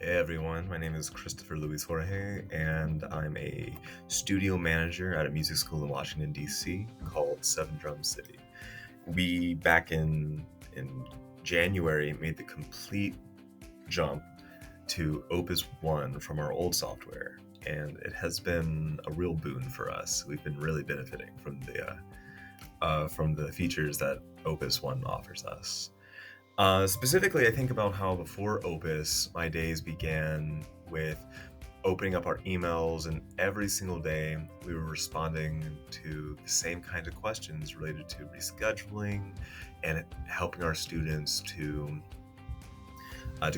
Hey everyone, my name is Christopher Louis Jorge, and I'm a studio manager at a music school in Washington, D.C. called Seven Drum City. We, back in January, made the complete jump to Opus One from our old software, and it has been a real boon for us. We've been really benefiting from the features that Opus One offers us. Specifically, I think about how before Opus, my days began with opening up our emails, and every single day we were responding to the same kinds of questions related to rescheduling and helping our students to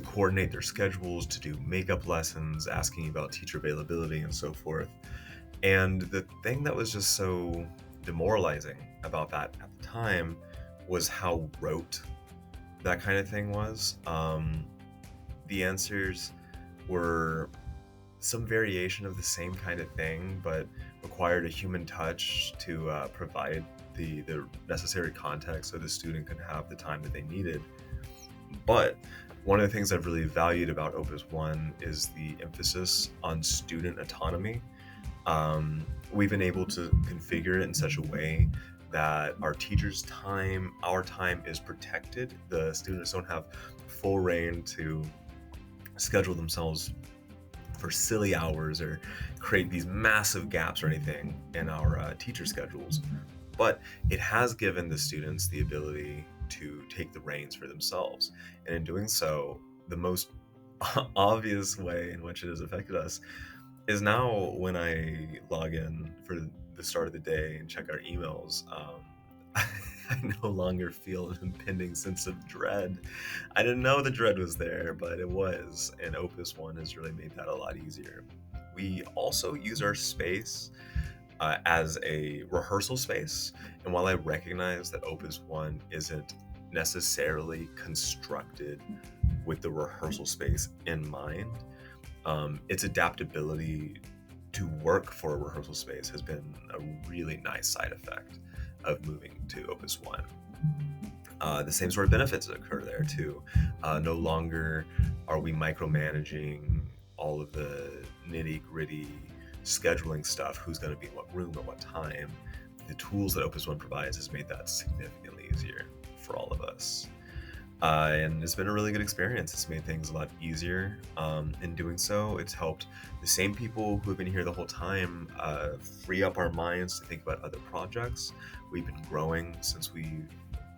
coordinate their schedules, to do makeup lessons, asking about teacher availability, and so forth. And the thing that was just so demoralizing about that at the time was how rote that kind of thing was. The answers were some variation of the same kind of thing, but required a human touch to provide the necessary context so the student could have the time that they needed. But one of the things I've really valued about Opus One is the emphasis on student autonomy. We've been able to configure it in such a way that our teachers' time, our time is protected. The students don't have full reign to schedule themselves for silly hours or create these massive gaps or anything in our teacher schedules. But it has given the students the ability to take the reins for themselves. And in doing so, the most obvious way in which it has affected us is now when I log in for the start of the day and check our emails, I no longer feel an impending sense of dread. I didn't know the dread was there, but it was, and Opus One has really made that a lot easier. We also use our space as a rehearsal space, and while I recognize that Opus One isn't necessarily constructed with the rehearsal space in mind, its adaptability to work for a rehearsal space has been a really nice side effect of moving to Opus One. The same sort of benefits occur there too. No longer are we micromanaging all of the nitty gritty scheduling stuff, who's going to be in what room at what time. The tools that Opus One provides has made that significantly easier for all of us. And it's been a really good experience. It's made things a lot easier. In doing so, it's helped the same people who have been here the whole time free up our minds to think about other projects. We've been growing since we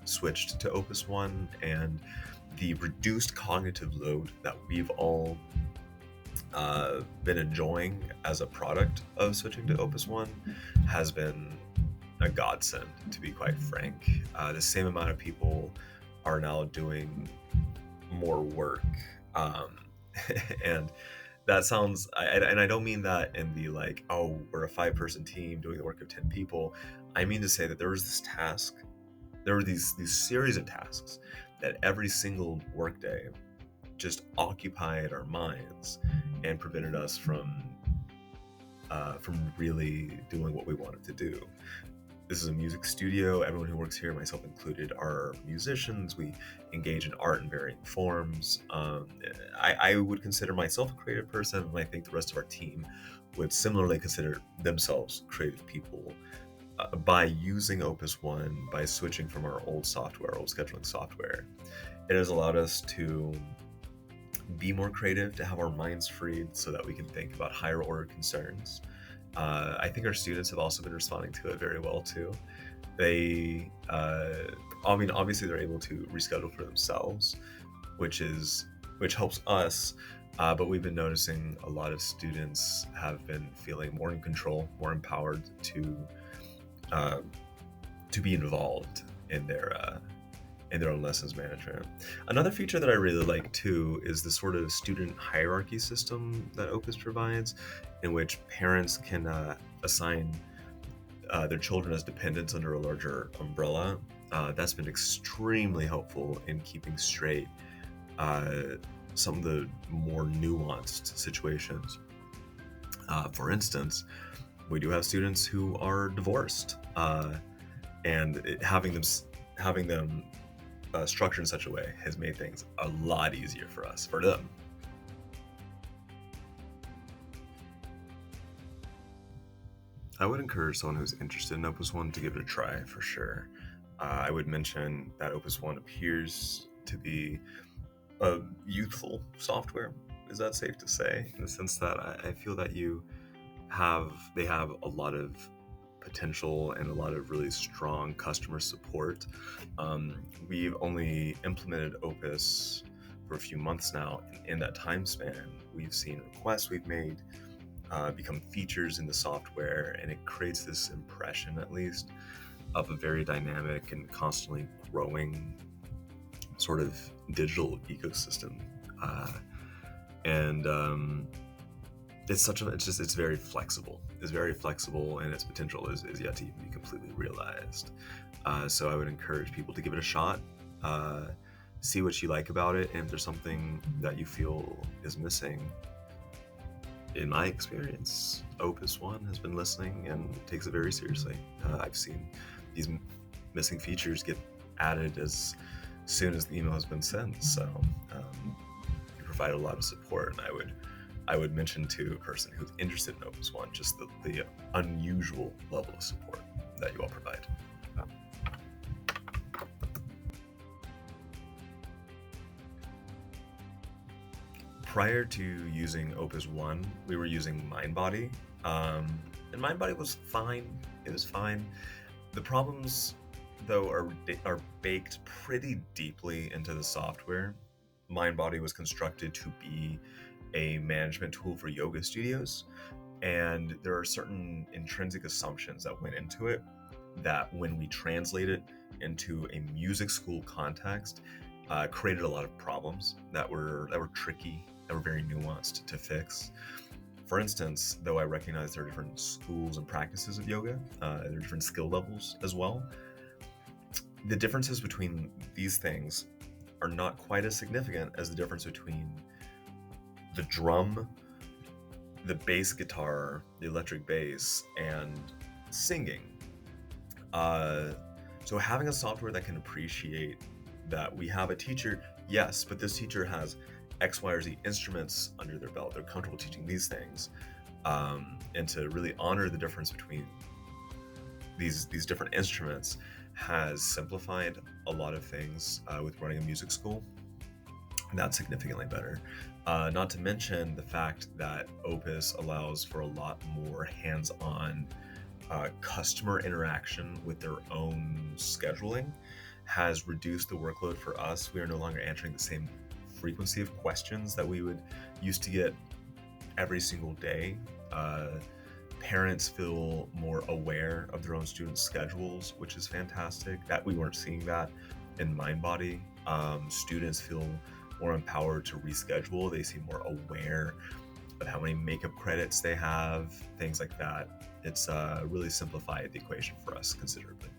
switched to Opus One, and the reduced cognitive load that we've all been enjoying as a product of switching to Opus One has been a godsend, to be quite frank. The same amount of people are now doing more work. Um, and that sounds, and I don't mean that in the like, oh, we're a 5-person team doing the work of 10 people. I mean to say that there was this task, there were these series of tasks that every single workday just occupied our minds and prevented us from really doing what we wanted to do. This is a music studio. Everyone who works here, myself included, are musicians. We engage in art in varying forms. I would consider myself a creative person, and I think the rest of our team would similarly consider themselves creative people. By using Opus One, by switching from our old software, old scheduling software, it has allowed us to be more creative, to have our minds freed so that we can think about higher order concerns. I think our students have also been responding to it very well too. They, obviously they're able to reschedule for themselves, which helps us. But we've been noticing a lot of students have been feeling more in control, more empowered to be involved in their own lessons management. Another feature that I really like too is the sort of student hierarchy system that Opus provides, in which parents can assign their children as dependents under a larger umbrella. That's been extremely helpful in keeping straight some of the more nuanced situations. For instance, we do have students who are divorced, and having them structured in such a way has made things a lot easier for them. I would encourage someone who's interested in Opus One to give it a try for sure. I would mention that Opus One appears to be a youthful software. Is that safe to say? In the sense that I feel that they have a lot of potential and a lot of really strong customer support. We've only implemented Opus for a few months now. In that time span, we've seen requests we've made become features in the software, and it creates this impression, at least, of a very dynamic and constantly growing sort of digital ecosystem. Uh, and it's very flexible. It's very flexible, and its potential is yet to even be completely realized. So I would encourage people to give it a shot, see what you like about it, and if there's something that you feel is missing. In my experience, Opus One has been listening and takes it very seriously. I've seen these missing features get added as soon as the email has been sent. So you provide a lot of support, and I would mention to a person who's interested in Opus One just the unusual level of support that you all provide. Prior to using Opus One, we were using Mindbody, and Mindbody was fine. It was fine. The problems, though, are baked pretty deeply into the software. Mindbody was constructed to be a management tool for yoga studios, and there are certain intrinsic assumptions that went into it that, when we translate it into a music school context, created a lot of problems that were tricky, that were very nuanced to fix. For instance, though I recognize there are different schools and practices of yoga, there are different skill levels as well. The differences between these things are not quite as significant as the difference between the drum, the bass guitar, the electric bass, and singing. So having a software that can appreciate that we have a teacher, yes, but this teacher has X, Y, or Z instruments under their belt. They're comfortable teaching these things, and to really honor the difference between these different instruments has simplified a lot of things with running a music school. That's significantly better. Not to mention the fact that Opus allows for a lot more hands-on customer interaction with their own scheduling, has reduced the workload for us. We are no longer answering the same frequency of questions that we would used to get every single day. Parents feel more aware of their own students' schedules, which is fantastic. That we weren't seeing that in Mindbody. Students feel more empowered to reschedule. They seem more aware of how many makeup credits they have, things like that. It's really simplified the equation for us considerably.